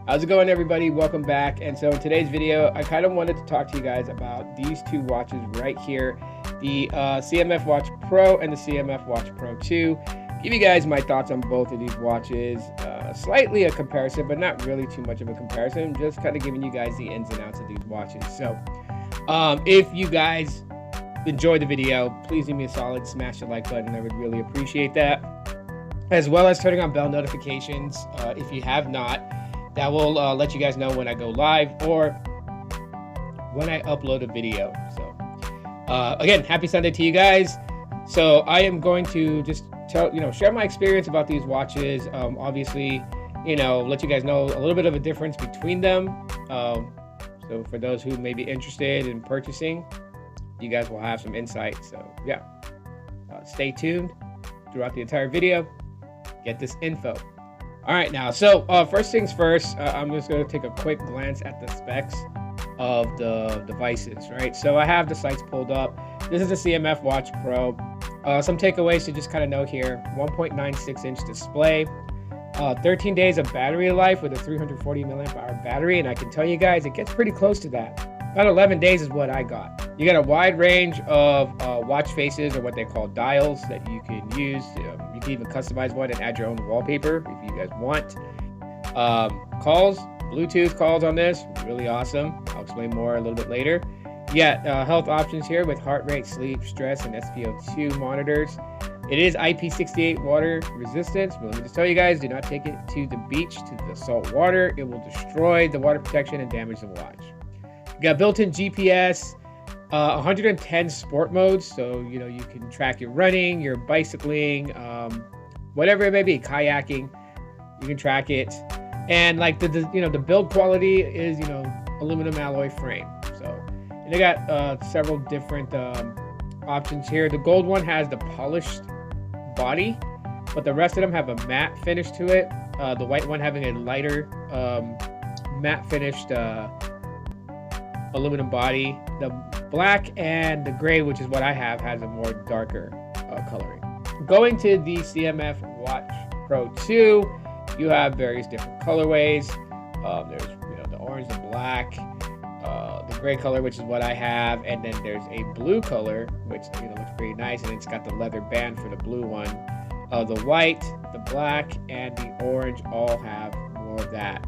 How's it going, everybody? Welcome back. And so in today's video, I kind of wanted to talk to you guys about these two watches right here, the CMF Watch Pro and the CMF Watch Pro 2. Give you guys my thoughts on both of these watches. Slightly a comparison, but not really too much of a comparison. Just kind of giving you guys the ins and outs of these watches. So if you guys enjoyed the video, please give me a solid smash the like button. I would really appreciate that. As well as turning on bell notifications if you have not. That will let you guys know when I go live or when I upload a video. So again, happy Sunday to you guys. So I am going to just share my experience about these watches. Obviously, let you guys know a little bit of a difference between them. So for those who may be interested in purchasing, you guys will have some insight. So yeah, stay tuned throughout the entire video. Get this info. All right, now, so first things first, I'm just going to take a quick glance at the specs of the devices, right? So I have the sites pulled up. This is the CMF Watch Pro. Some takeaways to just kind of note here: 1.96-inch display, 13 days of battery life with a 340 milliamp hour battery, and I can tell you guys, it gets pretty close to that. About 11 days is what I got. You got a wide range of watch faces, or what they call dials, that you can use. You can even customize one and add your own wallpaper if you guys want. Calls, Bluetooth calls on this, really awesome. I'll explain more a little bit later. Yeah, health options here with heart rate, sleep, stress, and SpO2 monitors. It is IP68 water resistance, but let me just tell you guys, do not take it to the beach, to the salt water. It will destroy the water protection and damage the watch. You got built-in GPS, 110 sport modes, so you can track your running, your bicycling, whatever it may be, kayaking. You can track it, and like the build quality is aluminum alloy frame. So, and they got several different options here. The gold one has the polished body, but the rest of them have a matte finish to it. The white one having a lighter matte finished aluminum body. The black and the gray, which is what I have, has a more darker coloring. Going to the CMF Watch Pro 2, you have various different colorways. There's the orange, the black, the gray color, which is what I have, and then there's a blue color, which looks pretty nice, and it's got the leather band for the blue one. The white, the black, and the orange all have more of that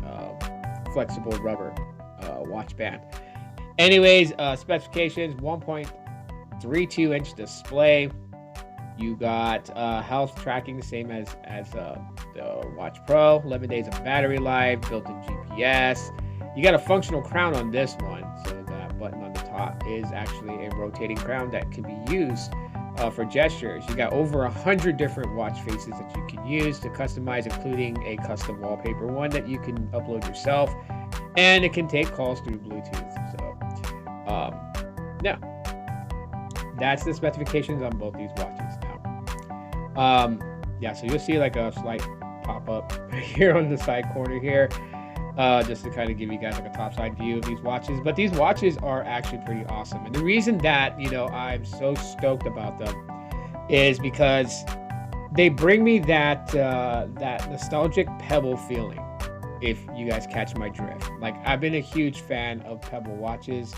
flexible rubber watch band. Anyways, specifications: 1.32-inch display. You got health tracking, the same as the Watch Pro. 11 days of battery life, built-in GPS. You got a functional crown on this one, so that button on the top is actually a rotating crown that can be used for gestures. You got over 100 different watch faces that you can use to customize, including a custom wallpaper one that you can upload yourself, and it can take calls through Bluetooth. So yeah, that's the specifications on both these watches now. Yeah, so you'll see like a slight pop-up here on the side corner here, just to kind of give you guys like a top side view of these watches. But these watches are actually pretty awesome, and the reason that I'm so stoked about them is because they bring me that nostalgic Pebble feeling, if you guys catch my drift. Like, I've been a huge fan of Pebble watches.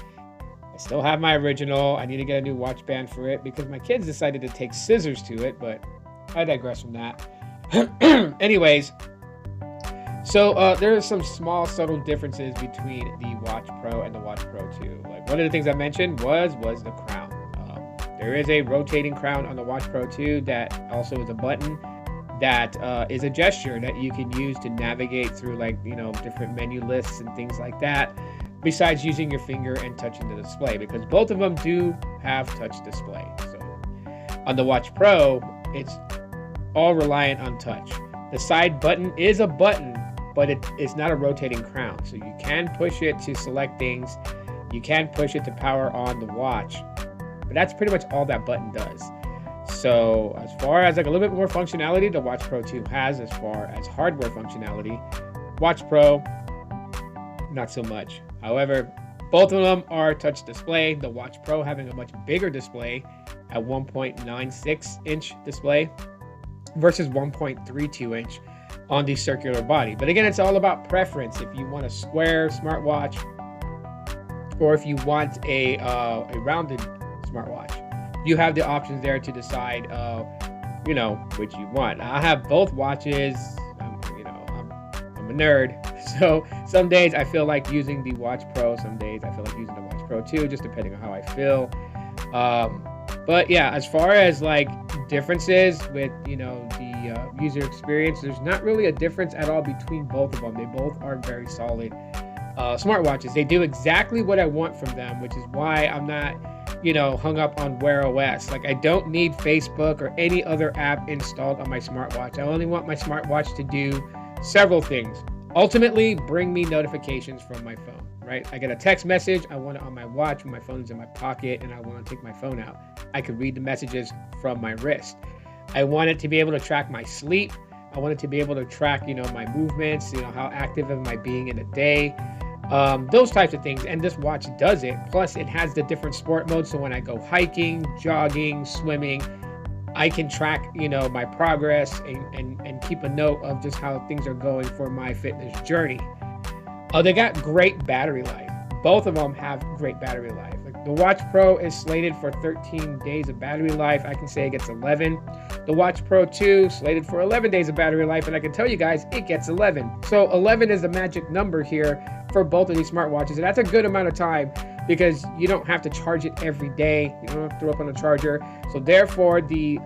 I still have my original. I need to get a new watch band for it because my kids decided to take scissors to it, but I digress from that. Anyways, so there are some small subtle differences between the Watch Pro and the Watch Pro 2. Like, one of the things I mentioned was the crown. There is a rotating crown on the Watch Pro 2 that also is a button that is a gesture that you can use to navigate through different menu lists and things like that, besides using your finger and touching the display, because both of them do have touch display. So on the Watch Pro, it's all reliant on touch. The side button is a button, but it's not a rotating crown. So you can push it to select things. You can push it to power on the watch, but that's pretty much all that button does. So as far as like a little bit more functionality, the Watch Pro 2 has as far as hardware functionality. Watch Pro, not so much. However, both of them are touch display. The Watch Pro having a much bigger display at 1.96-inch display versus 1.32-inch. on the circular body. But again, it's all about preference. If you want a square smartwatch, or if you want a rounded smartwatch, you have the options there to decide, you know, which you want. I have both watches. I'm a nerd, so some days I feel like using the Watch Pro. Some days I feel like using the Watch Pro 2, just depending on how I feel. But yeah, as far as like differences with, you know, the user experience, there's not really a difference at all between both of them. They both are very solid smartwatches. They do exactly what I want from them, which is why I'm not, you know, hung up on Wear OS. Like, I don't need Facebook or any other app installed on my smartwatch. I only want my smartwatch to do several things. Ultimately, bring me notifications from my phone, right? I get a text message, I want it on my watch when my phone's in my pocket and I want to take my phone out. I can read the messages from my wrist. I want it to be able to track my sleep. I want it to be able to track, you know, my movements, you know, how active am I being in a day, those types of things. And this watch does it. Plus, it has the different sport modes. So when I go hiking, jogging, swimming, I can track, you know, my progress and keep a note of just how things are going for my fitness journey. They got great battery life. Both of them have great battery life. Like, the Watch Pro is slated for 13 days of battery life. I can say it gets 11. The Watch Pro 2 slated for 11 days of battery life, and I can tell you guys it gets 11. So 11 is the magic number here for both of these smartwatches, and that's a good amount of time because you don't have to charge it every day. You don't have to throw up on a charger. So therefore, the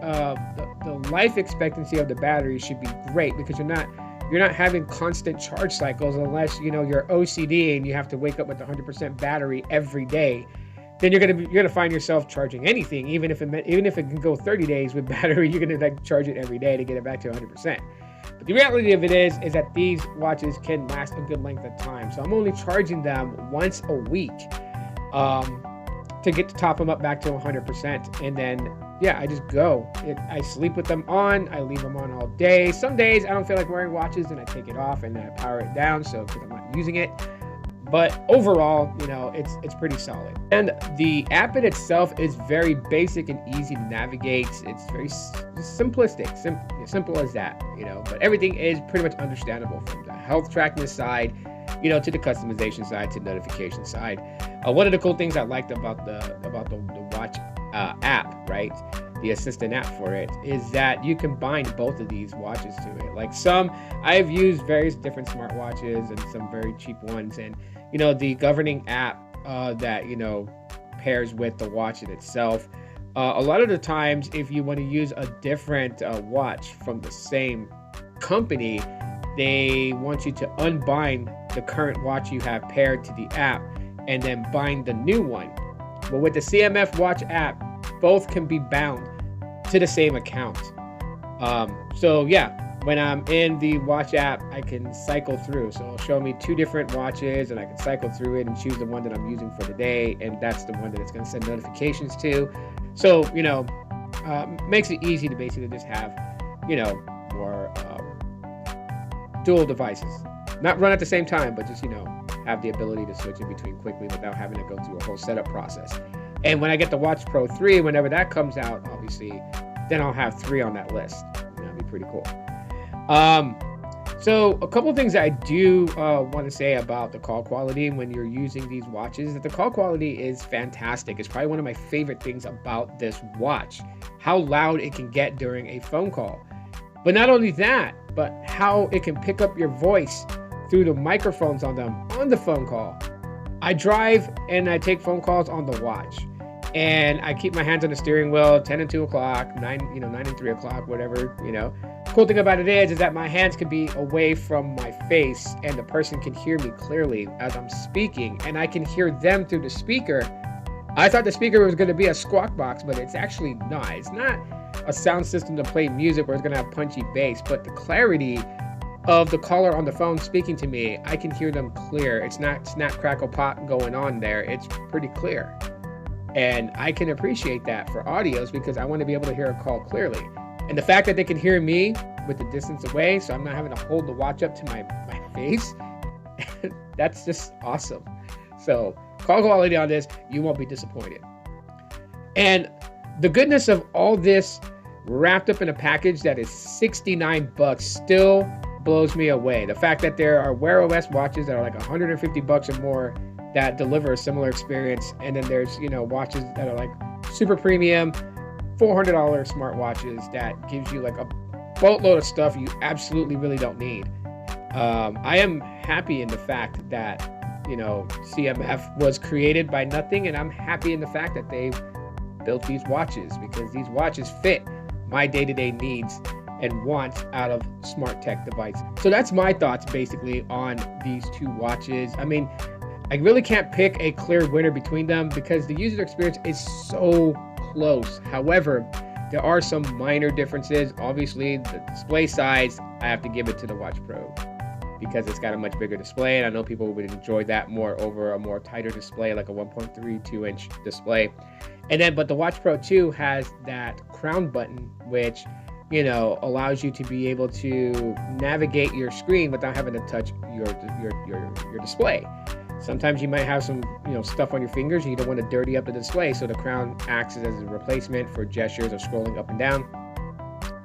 life expectancy of the battery should be great because you're not having constant charge cycles unless, you know, you're OCD and you have to wake up with 100% battery every day. Then you're gonna find yourself charging anything, even if it can go 30 days with battery. You're gonna like charge it every day to get it back to 100%. But the reality of it is that these watches can last a good length of time. So I'm only charging them once a week to top them up back to 100%, and then yeah, I just go. I sleep with them on. I leave them on all day. Some days I don't feel like wearing watches, and I take it off and then I power it down, so because I'm not using it. But overall, you know, it's pretty solid. And the app in itself is very basic and easy to navigate. It's very simplistic, simple as that, you know. But everything is pretty much understandable, from the health tracking side, you know, to the customization side, to the notification side. One of the cool things I liked about the Watch app, right, the assistant app for it, is that you can bind both of these watches to it. Like, I've used various different smartwatches and some very cheap ones, and you know, the governing app that, you know, pairs with the watch in itself. A lot of the times, if you want to use a different watch from the same company, they want you to unbind the current watch you have paired to the app and then bind the new one. But with the CMF Watch app, both can be bound to the same account. So yeah, when I'm in the watch app, I can cycle through. So it'll show me two different watches, and I can cycle through it and choose the one that I'm using for the day, and that's the one that it's going to send notifications to. So, you know, makes it easy to basically just have, you know, more dual devices. Not run at the same time, but just, you know, have the ability to switch in between quickly without having to go through a whole setup process. And when I get the Watch Pro 3, whenever that comes out, obviously, then I'll have 3 on that list. That'd be pretty cool. So a couple of things that I do want to say about the call quality when you're using these watches, that the call quality is fantastic. It's probably one of my favorite things about this watch, how loud it can get during a phone call. But not only that, but how it can pick up your voice through the microphones on them on the phone call. I drive and I take phone calls on the watch, and I keep my hands on the steering wheel, 10 and 2 o'clock, 9 and 3 o'clock, whatever, you know. Cool thing about it is that my hands can be away from my face, and the person can hear me clearly as I'm speaking, and I can hear them through the speaker. I thought the speaker was going to be a squawk box, but it's actually not. It's not a sound system to play music where it's going to have punchy bass, but the clarity of the caller on the phone speaking to me, I can hear them clear. It's not snap, crackle, pop going on there. It's pretty clear. And I can appreciate that for audios because I want to be able to hear a call clearly. And the fact that they can hear me with the distance away, so I'm not having to hold the watch up to my face, that's just awesome. So call quality on this, you won't be disappointed. And the goodness of all this wrapped up in a package that is $69 still blows me away. The fact that there are Wear OS watches that are like $150 or more that deliver a similar experience, and then there's, you know, watches that are like super premium, $400 smartwatches that gives you like a boatload of stuff you absolutely really don't need. I am happy in the fact that, you know, CMF was created by nothing, and I'm happy in the fact that they've built these watches, because these watches fit my day-to-day needs and wants out of smart tech devices. So that's my thoughts basically on these two watches. I mean, I really can't pick a clear winner between them because the user experience is so close. However, there are some minor differences. Obviously, the display size, I have to give it to the Watch Pro because it's got a much bigger display, and I know people would enjoy that more over a more tighter display, like a 1.32 inch display. And then, but the Watch Pro 2 has that crown button, which, you know, allows you to be able to navigate your screen without having to touch your display. Sometimes you might have some, you know, stuff on your fingers and you don't want to dirty up the display, so the crown acts as a replacement for gestures of scrolling up and down,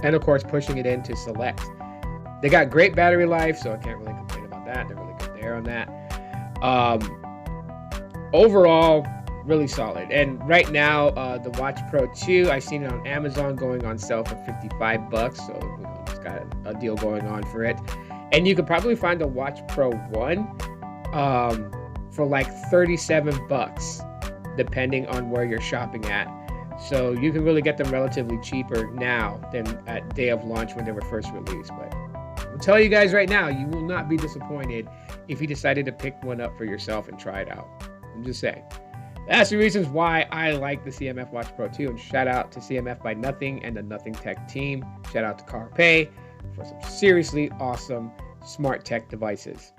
and of course pushing it in to select. They got great battery life, so I can't really complain about that. They're really good there on that. Overall, really solid. And right now, the Watch Pro 2, I've seen it on Amazon going on sale for $55, so, you know, it's got a deal going on for it. And you could probably find the Watch Pro 1 for like $37, depending on where you're shopping at. So you can really get them relatively cheaper now than at day of launch when they were first released. But I'll tell you guys right now, you will not be disappointed if you decided to pick one up for yourself and try it out. I'm just saying. That's the reasons why I like the CMF Watch Pro 2. And shout out to CMF by Nothing and the Nothing Tech team. Shout out to Carl Pei for some seriously awesome smart tech devices.